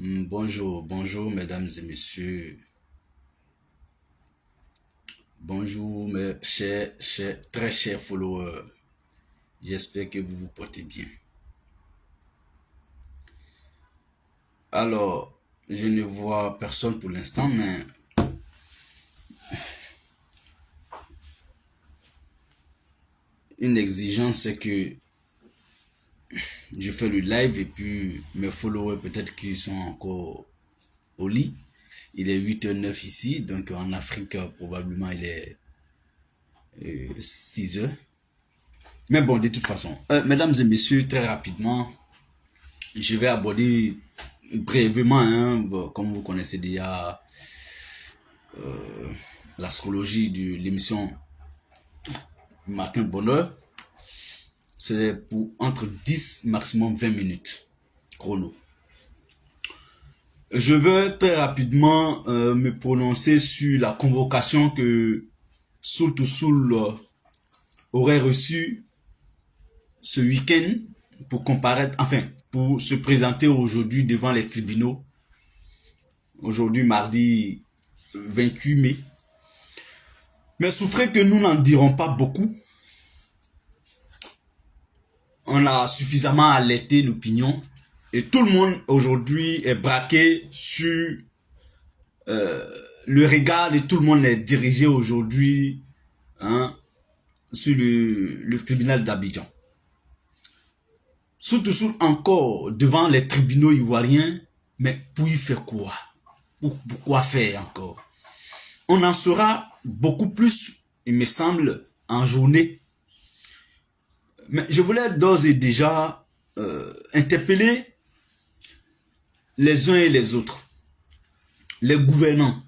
Bonjour, bonjour mesdames et messieurs. Bonjour mes très chers followers. J'espère que vous vous portez bien. Alors, je ne vois personne pour l'instant, mais une exigence, c'est que je fais le live et puis mes followers, peut-être qu'ils sont encore au lit. Il est 8h09 ici, donc en Afrique, probablement il est 6h. Mais bon, de toute façon, mesdames et messieurs, très rapidement, je vais aborder brièvement, hein, comme vous connaissez déjà l'astrologie de l'émission Matin Bonheur. C'est pour entre 10 maximum 20 minutes chrono. Je veux très rapidement me prononcer sur la convocation que Soul to Soul aurait reçue ce week-end pour comparaître, enfin, pour se présenter aujourd'hui devant les tribunaux. Aujourd'hui, mardi 28 mai. Mais souffrez que nous n'en dirons pas beaucoup. On a suffisamment alerté l'opinion et tout le monde aujourd'hui est braqué sur le regard de tout le monde est dirigé aujourd'hui, hein, sur le tribunal d'Abidjan. Surtout encore devant les tribunaux ivoiriens, mais pour y faire quoi? Pourquoi faire encore? On en saura beaucoup plus, il me semble, en journée. Mais je voulais d'ores et déjà interpeller les uns et les autres, les gouvernants,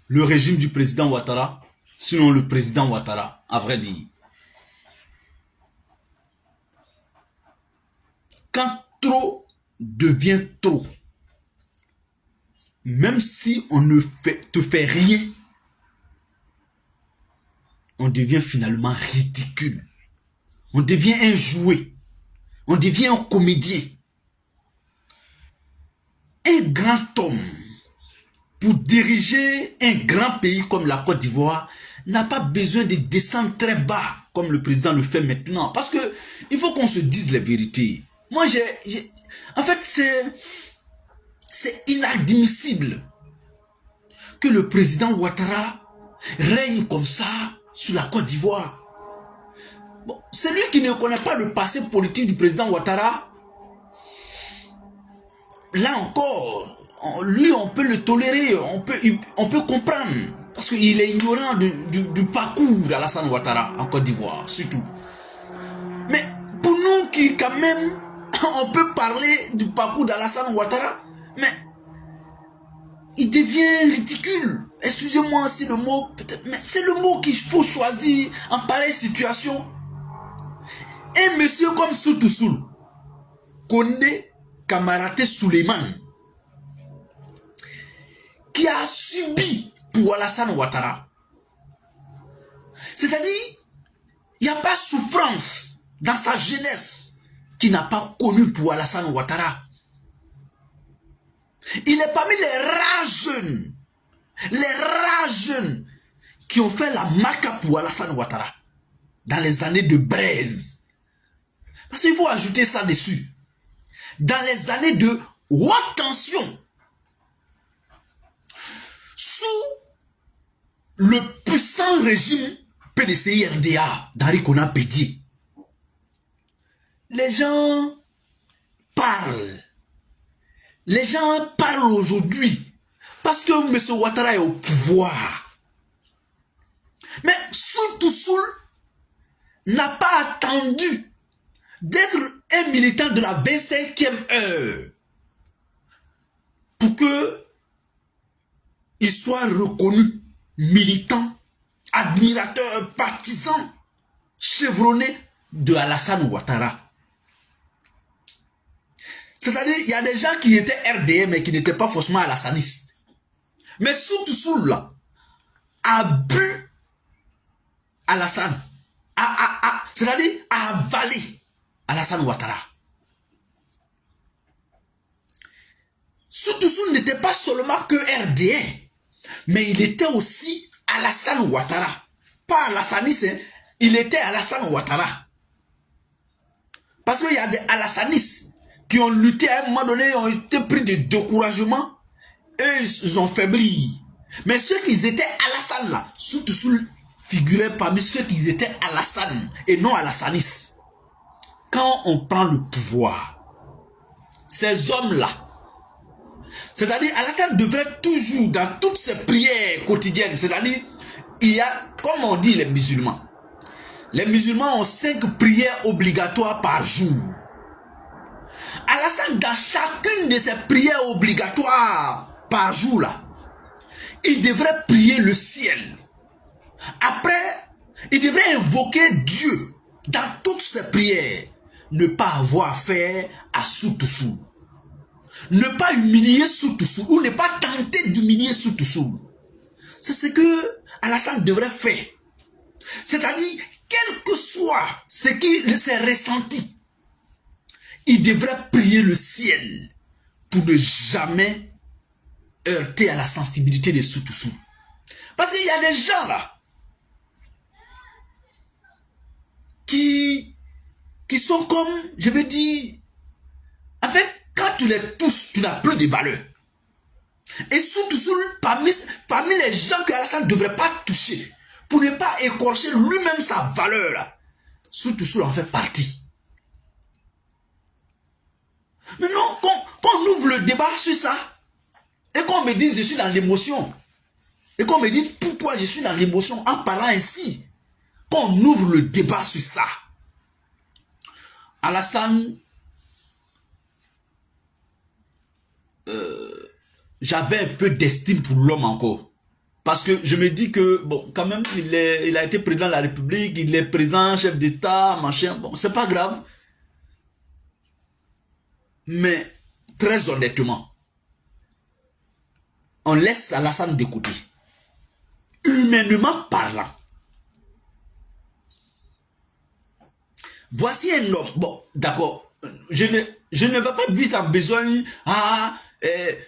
le régime du président Ouattara, sinon le président Ouattara, à vrai dire. Quand trop devient trop, même si on ne te fait rien, on devient finalement ridicule. On devient un jouet. On devient un comédien. Un grand homme, pour diriger un grand pays comme la Côte d'Ivoire, n'a pas besoin de descendre très bas, comme le président le fait maintenant. Parce que il faut qu'on se dise la vérité. Moi, en fait, c'est inadmissible que le président Ouattara règne comme ça sur la Côte d'Ivoire. Bon, celui qui ne connaît pas le passé politique du président Ouattara, là encore, lui, on peut le tolérer, on peut comprendre. Parce qu'il est ignorant du parcours d'Alassane Ouattara en Côte d'Ivoire, surtout. Mais pour nous qui, quand même, on peut parler du parcours d'Alassane Ouattara, mais il devient ridicule. Excusez-moi si le mot, peut-être, mais c'est le mot qu'il faut choisir en pareille situation. Un monsieur comme Soutousoul, Kondé Kamaraté Suleiman, qui a subi pour Alassane Ouattara. C'est-à-dire, il n'y a pas souffrance dans sa jeunesse qui n'a pas connu pour Alassane Ouattara. Il est parmi les rares jeunes qui ont fait la marque pour Alassane Ouattara dans les années de braise. Parce qu'il faut ajouter ça dessus. Dans les années de haute tension, sous le puissant régime PDCI-RDA d'Henri Konan Bédié, les gens parlent. Les gens parlent aujourd'hui parce que M. Ouattara est au pouvoir. Mais Soul n'a pas attendu d'être un militant de la 25e heure pour que il soit reconnu militant, admirateur, partisan, chevronné de Alassane Ouattara. C'est-à-dire, il y a des gens qui étaient RDM mais qui n'étaient pas forcément alassanistes. Mais Soutoussoul là a bu Alassane, c'est-à-dire a avalé Alassane Ouattara. Soutoussoul n'était pas seulement que RDA, mais il était aussi Alassane Ouattara. Pas Alassanis, hein. Il était Alassane Ouattara. Parce qu'il y a des Alassanis qui ont lutté à un moment donné, ont été pris de découragement, et ils ont faibli. Mais ceux qui étaient Alassane là, Soutoussoul figurait parmi ceux qui étaient Alassane et non Alassanis. Quand on prend le pouvoir, ces hommes-là, c'est-à-dire Alassane devrait toujours, dans toutes ses prières quotidiennes, c'est-à-dire, il y a, comme on dit les musulmans ont 5 prières obligatoires par jour. Alassane, dans chacune de ces prières obligatoires par jour là, il devrait prier le ciel. Après, il devrait invoquer Dieu dans toutes ses prières. Ne pas avoir affaire à Soutoussoul. Ne pas humilier Soutoussoul ou ne pas tenter d'humilier Soutoussoul. C'est ce que Alassane devrait faire. C'est-à-dire, quel que soit ce qu'il s'est ressenti, il devrait prier le ciel pour ne jamais heurter à la sensibilité de Soutoussoul. Parce qu'il y a des gens là qui sont comme, je veux dire, en fait, quand tu les touches, tu n'as plus de valeur. Et Soutoussoul, parmi les gens que Alassane ne devrait pas toucher, pour ne pas écorcher lui-même sa valeur, là, Soutoussoul en fait partie. Maintenant, qu'on ouvre le débat sur ça, et qu'on me dise je suis dans l'émotion, et qu'on me dise pourquoi je suis dans l'émotion en parlant ainsi, qu'on ouvre le débat sur ça. Alassane, j'avais un peu d'estime pour l'homme encore. Parce que je me dis que, bon, quand même, il a été président de la République, il est président, chef d'État, machin, bon, c'est pas grave. Mais, très honnêtement, on laisse Alassane de côté. Humainement parlant. Voici un homme, bon, d'accord, je ne vais pas vite en besoin,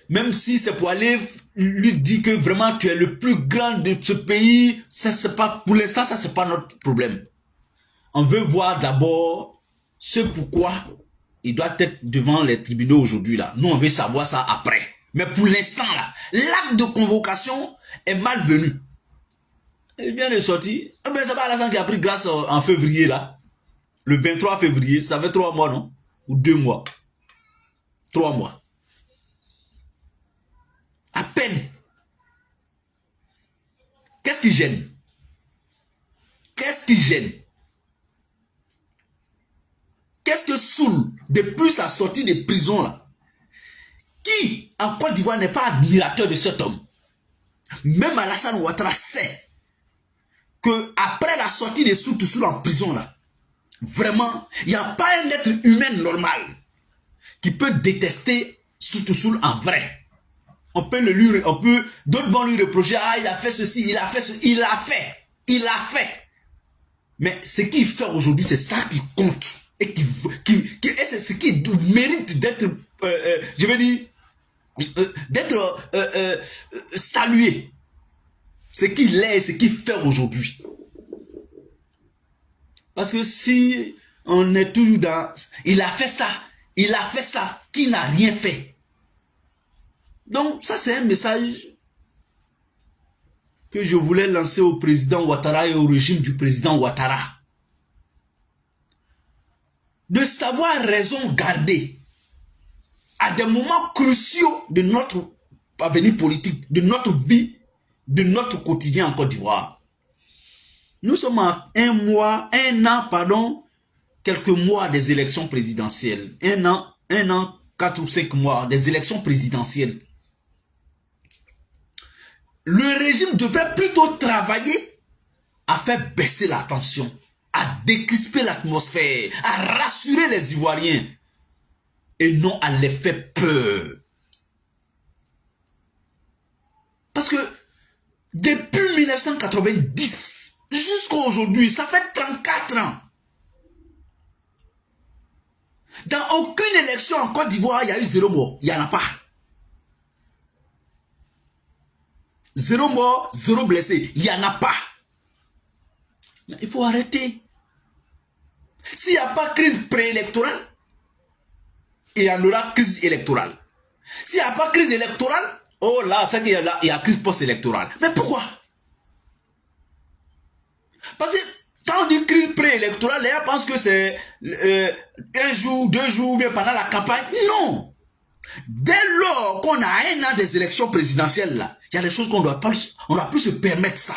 même si c'est pour aller lui dire que vraiment tu es le plus grand de ce pays, ça c'est pas, pour l'instant ça c'est pas notre problème. On veut voir d'abord ce pourquoi il doit être devant les tribunaux aujourd'hui là. Nous on veut savoir ça après. Mais pour l'instant là, l'acte de convocation est malvenu. Il vient de sortir. Eh ben c'est pas Alassane qui a pris grâce en février là. Le 23 février, ça fait 3 mois non? Ou 2 mois. 3 mois. À peine. Qu'est-ce qui gêne? Qu'est-ce qui gêne? Qu'est-ce que Soul, depuis sa sortie de prison là, qui en Côte d'Ivoire n'est pas admirateur de cet homme? Même Alassane Ouattara sait que après la sortie de Soutoussoul en prison là, vraiment, il n'y a pas un être humain normal qui peut détester Soutoussoul en vrai. On peut d'autres vont lui reprocher, ah, il a fait ceci, il a fait ceci, il a fait. Mais ce qu'il fait aujourd'hui, c'est ça qui compte. Et c'est ce qui mérite d'être, je veux dire, d'être salué. Ce qu'il est, ce qu'il fait aujourd'hui. Parce que si on est toujours dans, il a fait ça, qui n'a rien fait. Donc, ça, c'est un message que je voulais lancer au président Ouattara et au régime du président Ouattara. De savoir raison garder à des moments cruciaux de notre avenir politique, de notre vie, de notre quotidien en Côte d'Ivoire. Nous sommes à un an, quelques mois des élections présidentielles. Un an, 4 ou 5 mois des élections présidentielles. Le régime devrait plutôt travailler à faire baisser la tension, à décrisper l'atmosphère, à rassurer les Ivoiriens et non à les faire peur. Parce que depuis 1990 jusqu'à aujourd'hui, ça fait 34 ans. Dans aucune élection en Côte d'Ivoire, il y a eu 0 mort. Il n'y en a pas. 0 mort, 0 blessé. Il n'y en a pas. Mais il faut arrêter. S'il n'y a pas crise préélectorale, il y en aura crise électorale. S'il n'y a pas crise électorale, oh là, c'est qu'il y a crise post-électorale. Mais pourquoi? Parce que quand on dit crise préélectorale, les gens pensent que c'est 1 jour, 2 jours, bien pendant la campagne. Non. Dès lors qu'on a un an des élections présidentielles, là, il y a des choses qu'on doit plus se permettre ça.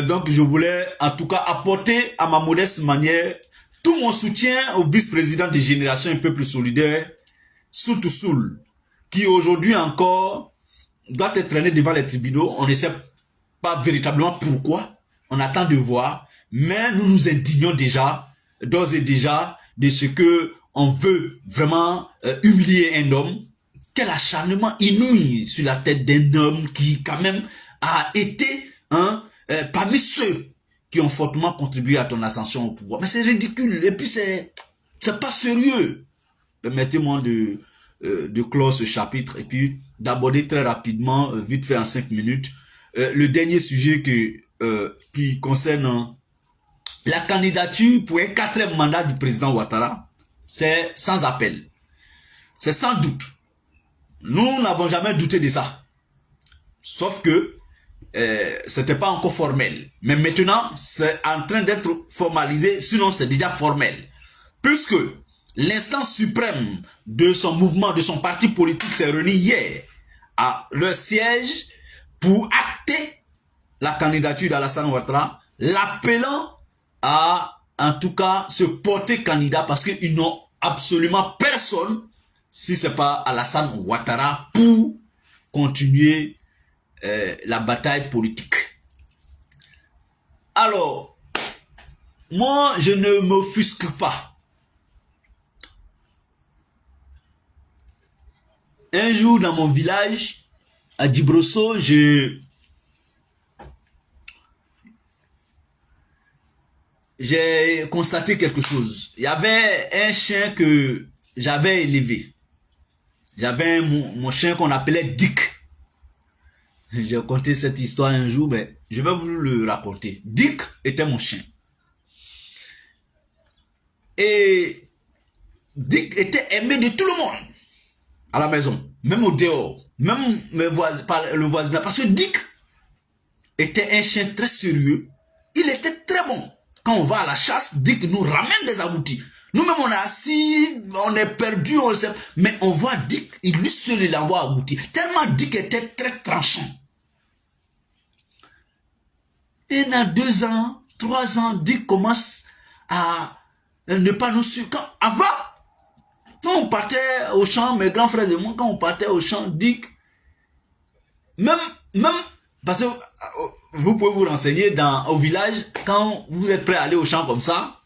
Donc je voulais en tout cas apporter à ma modeste manière tout mon soutien au vice-président de Génération Un Peuple Solidaire, Soutou Soul, qui aujourd'hui encore doit être traîné devant les tribunaux. On ne sait pas véritablement pourquoi. On attend de voir. Mais nous nous indignons déjà, d'ores et déjà, de ce que on veut vraiment humilier un homme. Quel acharnement inouï sur la tête d'un homme qui quand même a été parmi ceux qui ont fortement contribué à ton ascension au pouvoir. Mais c'est ridicule. Et puis c'est pas sérieux. Permettez-moi de clore ce chapitre et puis d'aborder très rapidement, vite fait en 5 minutes, le dernier sujet qui concerne la candidature pour un 4e mandat du président Ouattara. C'est sans appel. C'est sans doute. Nous n'avons jamais douté de ça. Sauf que c'était pas encore formel. Mais maintenant, c'est en train d'être formalisé, sinon c'est déjà formel. Puisque l'instance suprême de son mouvement, de son parti politique s'est réunie hier à leur siège pour acter la candidature d'Alassane Ouattara, l'appelant à, en tout cas, se porter candidat parce qu'ils n'ont absolument personne, si ce n'est pas Alassane Ouattara, pour continuer la bataille politique. Alors, moi, je ne m'offusque pas. Un jour, dans mon village, à Djibrosso, j'ai constaté quelque chose. Il y avait un chien que j'avais élevé. J'avais mon chien qu'on appelait Dick. J'ai raconté cette histoire un jour, mais je vais vous le raconter. Dick était mon chien. Et Dick était aimé de tout le monde à la maison, même au dehors, même le voisinage. Parce que Dick était un chien très sérieux. Il était très bon. Quand on va à la chasse, Dick nous ramène des aboutis. Nous-mêmes, on est assis, on est perdu, on le sait. Mais on voit Dick, il lui seul, il envoie abouti. Tellement Dick était très tranchant. Et dans 2 ans, 3 ans, Dick commence à ne pas nous suivre. Avant, quand on partait au champ, mes grands frères et moi, quand on partait au champ, Dick, même, parce que vous pouvez vous renseigner au village, quand vous êtes prêt à aller au champ comme ça,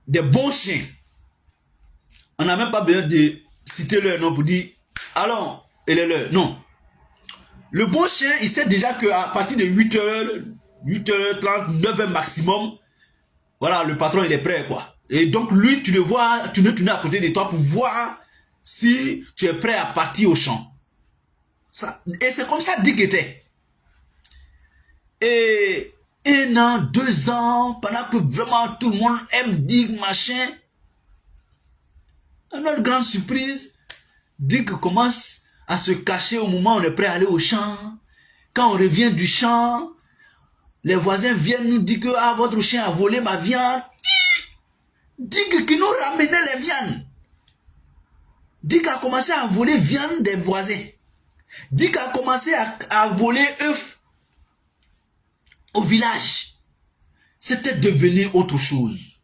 des bons chiens, on n'a même pas besoin de citer leur nom pour dire, allons, elle est leur. Non. Le bon chien, il sait déjà qu'à partir de 8h, 8h30, 9h maximum, voilà, le patron, il est prêt, quoi. Et donc, lui, tu le vois, tu le tournes à côté de toi pour voir si tu es prêt à partir au champ. Ça, et c'est comme ça Dick était. Et 1 an, 2 ans, pendant que vraiment tout le monde aime Dick, machin, à notre grande surprise, Dick commence à se cacher au moment où on est prêt à aller au champ. Quand on revient du champ, les voisins viennent nous dire que ah, votre chien a volé ma viande. Dick qui nous ramenait les viandes. Dick a commencé à voler viande des voisins. Dick a commencé à voler œufs au village. C'était devenu autre chose.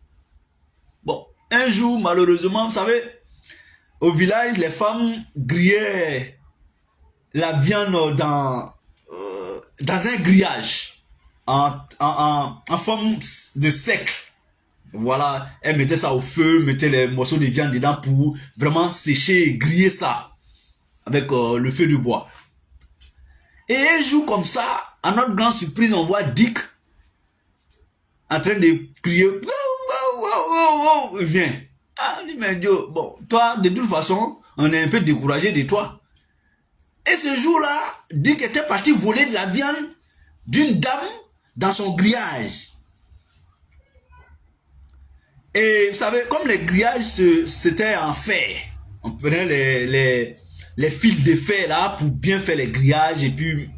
Bon, un jour, malheureusement, vous savez, au village, les femmes grillaient la viande dans un grillage en forme de cercle. Voilà, elles mettaient ça au feu, mettaient les morceaux de viande dedans pour vraiment sécher et griller ça. avec le feu de bois. Et un jour comme ça, à notre grande surprise, on voit Dick en train de crier. Viens. Ah, dit, mais Dieu, bon, toi, de toute façon, on est un peu découragé de toi. Et ce jour-là, Dick était parti voler de la viande d'une dame dans son grillage. Et vous savez, comme les grillages, c'était en fer. On prenait les fils de fer là pour bien faire les grillages. Et puis...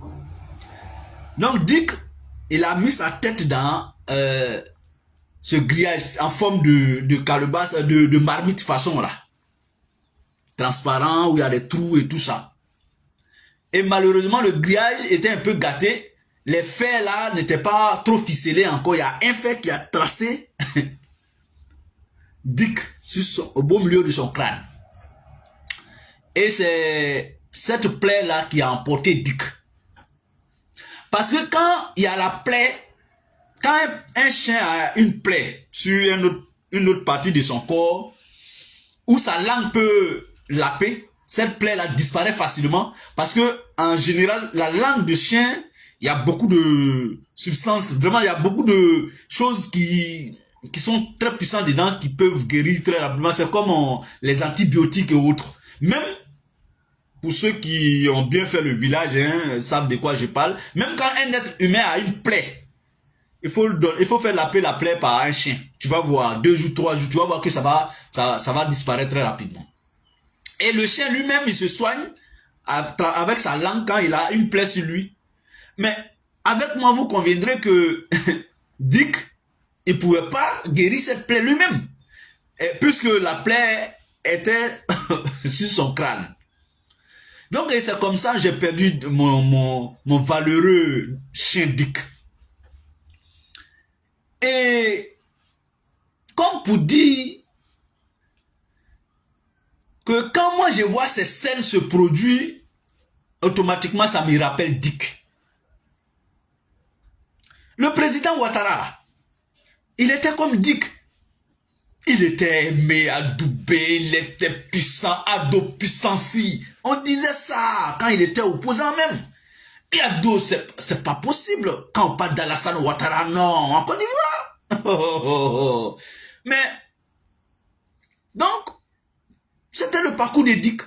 Donc Dick, il a mis sa tête dans ce grillage en forme de calebasse, de marmite façon là. Transparent, où il y a des trous et tout ça. Et malheureusement, le grillage était un peu gâté. Les fers là n'étaient pas trop ficelés encore. Il y a un fer qui a tracé Dick au beau milieu de son crâne. Et c'est cette plaie là qui a emporté Dick. Parce que quand il y a la plaie, quand un chien a une plaie sur une autre partie de son corps, où sa langue peut laper, cette plaie là disparaît facilement. Parce que en général, la langue de chien, il y a beaucoup de substances, vraiment il y a beaucoup de choses qui sont très puissantes dedans, qui peuvent guérir très rapidement. C'est comme les antibiotiques et autres. Même pour ceux qui ont bien fait le village, hein, savent de quoi je parle. Même quand un être humain a une plaie, il faut faire laper la plaie par un chien. Tu vas voir, 2 jours, 3 jours, tu vas voir que ça va disparaître très rapidement. Et le chien lui-même, il se soigne avec sa langue quand il a une plaie sur lui. Mais avec moi, vous conviendrez que Dick, il ne pouvait pas guérir cette plaie lui-même. Puisque la plaie était sur son crâne. Donc c'est comme ça que j'ai perdu mon valeureux chien Dick. Et comme pour dire que quand moi je vois ces scènes se produire, automatiquement ça me rappelle Dick. Le président Ouattara, il était comme Dick. Il était aimé, adoubé, il était puissant, ado puissancy. On disait ça quand il était opposant même. Et ado, c'est pas possible. Quand on parle d'Alassane Ouattara, non, en Côte d'Ivoire. Mais, donc, c'était le parcours de Dick.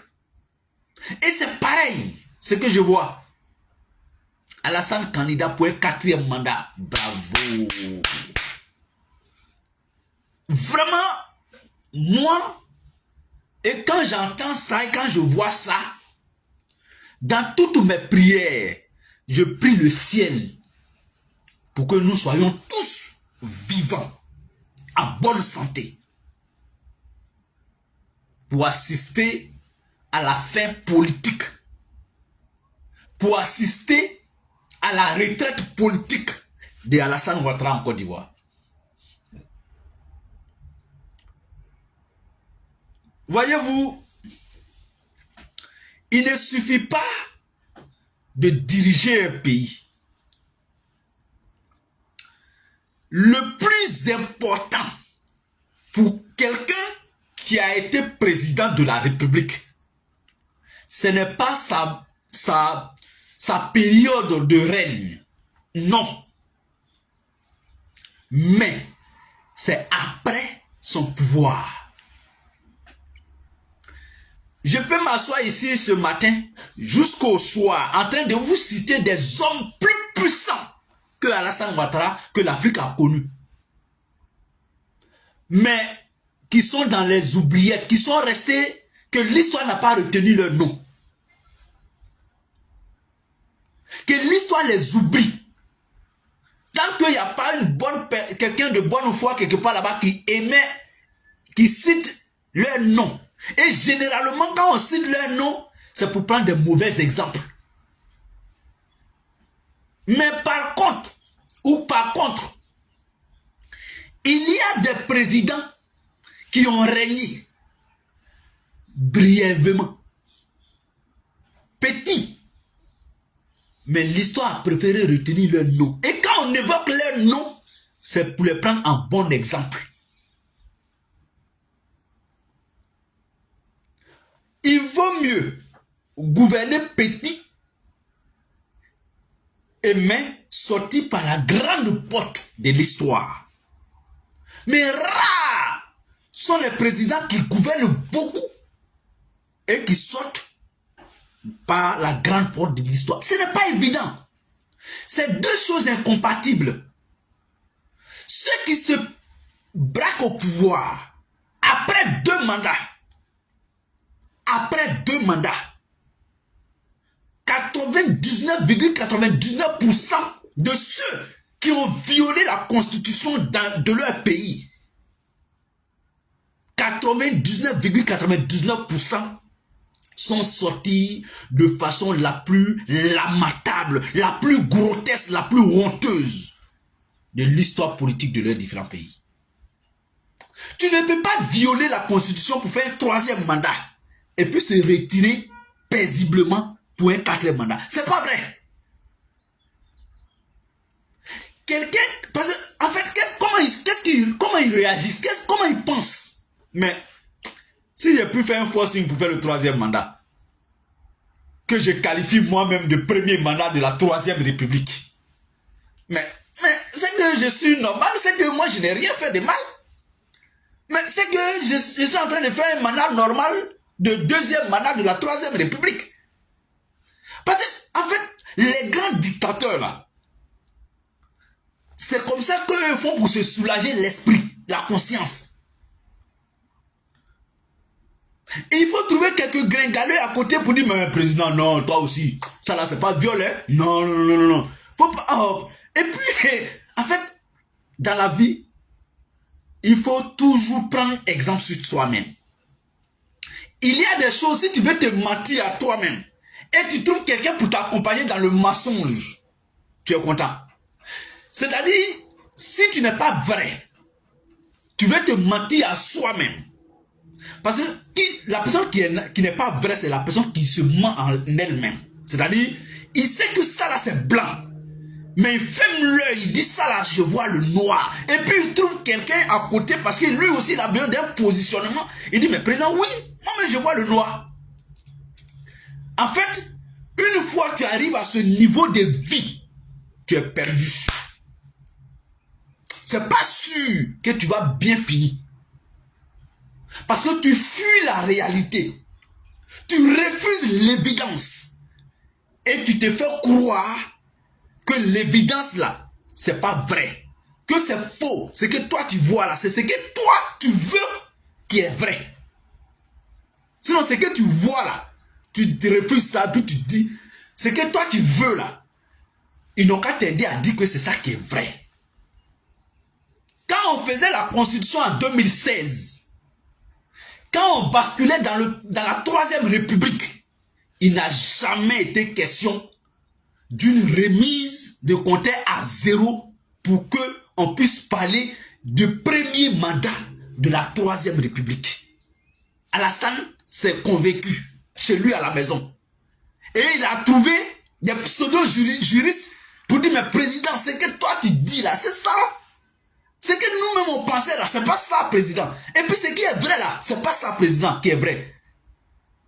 Et c'est pareil, ce que je vois. Alassane candidat pour un 4e mandat. Bravo. Vraiment, moi, et quand j'entends ça, et quand je vois ça, dans toutes mes prières, je prie le ciel pour que nous soyons tous vivants, en bonne santé, pour assister à la fin politique, pour assister à la retraite politique de Alassane Ouattara en Côte d'Ivoire. Voyez-vous, il ne suffit pas de diriger un pays. Le plus important pour quelqu'un qui a été président de la République, ce n'est pas sa période de règne. Non. Mais c'est après son pouvoir. Je peux m'asseoir ici ce matin jusqu'au soir en train de vous citer des hommes plus puissants que Alassane Ouattara, que l'Afrique a connu. Mais qui sont dans les oubliettes, qui sont restés, que l'histoire n'a pas retenu leur nom. Que l'histoire les oublie. Tant qu'il n'y a pas quelqu'un de bonne foi quelque part là-bas qui cite leur nom. Et généralement, quand on cite leur nom, c'est pour prendre des mauvais exemples. Mais par contre, il y a des présidents qui ont régné brièvement, petits, mais l'histoire a préféré retenir leur nom. Et quand on évoque leur nom, c'est pour les prendre en bon exemple. Il vaut mieux gouverner petit et mais sorti par la grande porte de l'histoire. Mais rares sont les présidents qui gouvernent beaucoup et qui sortent par la grande porte de l'histoire. Ce n'est pas évident. C'est deux choses incompatibles. Ceux qui se braquent au pouvoir après 2 mandats, 99,99% de ceux qui ont violé la constitution de leur pays, 99,99% sont sortis de façon la plus lamentable, la plus grotesque, la plus honteuse de l'histoire politique de leurs différents pays. Tu ne peux pas violer la constitution pour faire un 3e mandat et puis se retirer paisiblement pour un 4e mandat. C'est pas vrai. Quelqu'un, parce que, en fait, comment ils réagissent, comment ils pensent. Mais si j'ai pu faire un forcing pour faire le 3e mandat, que je qualifie moi-même de premier mandat de la 3e République, mais c'est que je suis normal, c'est que moi je n'ai rien fait de mal. Mais c'est que je suis en train de faire un mandat normal de 2e mandat de la 3e République. Parce que, en fait, les grands dictateurs là, c'est comme ça qu'eux font pour se soulager l'esprit, la conscience. Et il faut trouver quelques gringaleux à côté pour dire, mais président, non, toi aussi, ça là, c'est pas violent. Non. Faut pas. Oh. Et puis, en fait, dans la vie, il faut toujours prendre exemple sur soi-même. Il y a des choses, si tu veux te mentir à toi-même, et tu trouves quelqu'un pour t'accompagner dans le mensonge, tu es content. C'est-à-dire, si tu n'es pas vrai, tu veux te mentir à soi-même. Parce que la personne qui n'est pas vraie, c'est la personne qui se ment en elle-même. C'est-à-dire, il sait que ça là c'est blanc. Mais il ferme l'œil, il dit ça là, je vois le noir. Et puis il trouve quelqu'un à côté parce que lui aussi il a besoin d'un positionnement. Il dit, mais président, oui, moi-même je vois le noir. En fait, une fois que tu arrives à ce niveau de vie, tu es perdu. C'est pas sûr que tu vas bien finir. Parce que tu fuis la réalité. Tu refuses l'évidence. Et tu te fais croire que l'évidence là, c'est pas vrai. Que c'est faux. Ce que toi tu vois là, c'est ce que toi tu veux qui est vrai. Sinon, ce que tu vois là, tu te refuses ça, puis tu dis, ce que toi tu veux là, ils n'ont qu'à t'aider à dire que c'est ça qui est vrai. Quand on faisait la constitution en 2016, quand on basculait dans la 3e République, il n'a jamais été question d'une remise de compteur à 0 pour qu'on puisse parler de premier mandat de la 3e République. Alassane s'est convaincu chez lui à la maison. Et il a trouvé des pseudo-juristes pour dire, mais président, ce que toi tu dis là, c'est ça. Ce que nous-mêmes on pensait là, c'est pas ça, président. Et puis ce qui est vrai là, c'est pas ça, président, qui est vrai.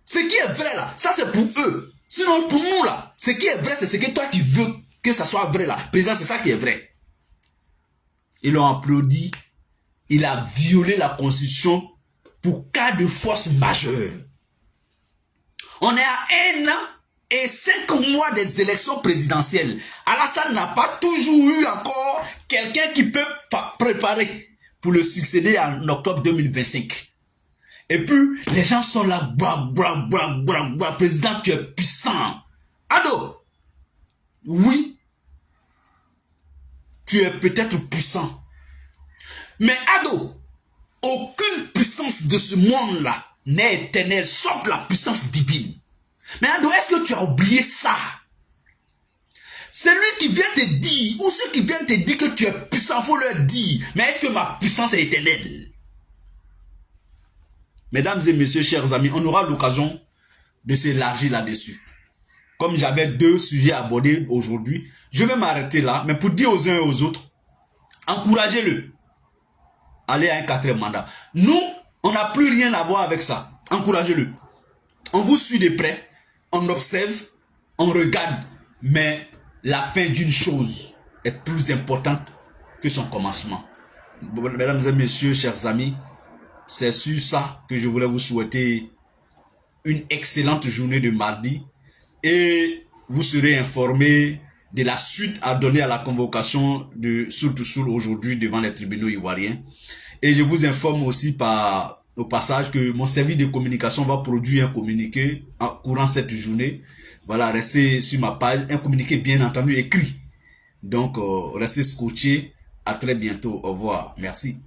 Ce qui est vrai là, ça c'est pour eux. Sinon pour nous là, ce qui est vrai, c'est ce que toi tu veux que ça soit vrai là. Président, c'est ça qui est vrai. Ils l'ont applaudi. Il a violé la constitution pour cas de force majeure. On est à 1 an et 5 mois des élections présidentielles. Alassane n'a pas toujours eu encore quelqu'un qui peut préparer pour le succéder en octobre 2025. Et puis, les gens sont là, président, tu es puissant. Ado, oui, tu es peut-être puissant. Mais Ado, aucune puissance de ce monde-là n'est éternelle, sauf la puissance divine. Mais Ado, est-ce que tu as oublié ça? Celui qui vient te dire, ou ceux qui viennent te dire que tu es puissant, il faut leur dire, mais est-ce que ma puissance est éternelle? Mesdames et messieurs, chers amis, on aura l'occasion de s'élargir là-dessus. Comme j'avais 2 sujets à aborder aujourd'hui, je vais m'arrêter là, mais pour dire aux uns et aux autres, encouragez-le. Allez à un 4e mandat. Nous, on n'a plus rien à voir avec ça. Encouragez-le. On vous suit de près. on observe, on regarde, mais la fin d'une chose est plus importante que son commencement. Mesdames et messieurs, chers amis, c'est sur ça que je voulais vous souhaiter une excellente journée de mardi et vous serez informés de la suite à donner à la convocation de Soul aujourd'hui devant les tribunaux ivoiriens. Et je vous informe aussi au passage que mon service de communication va produire un communiqué en courant cette journée. Voilà, restez sur ma page, un communiqué bien entendu écrit. Donc, restez scotchés. À très bientôt. Au revoir. Merci.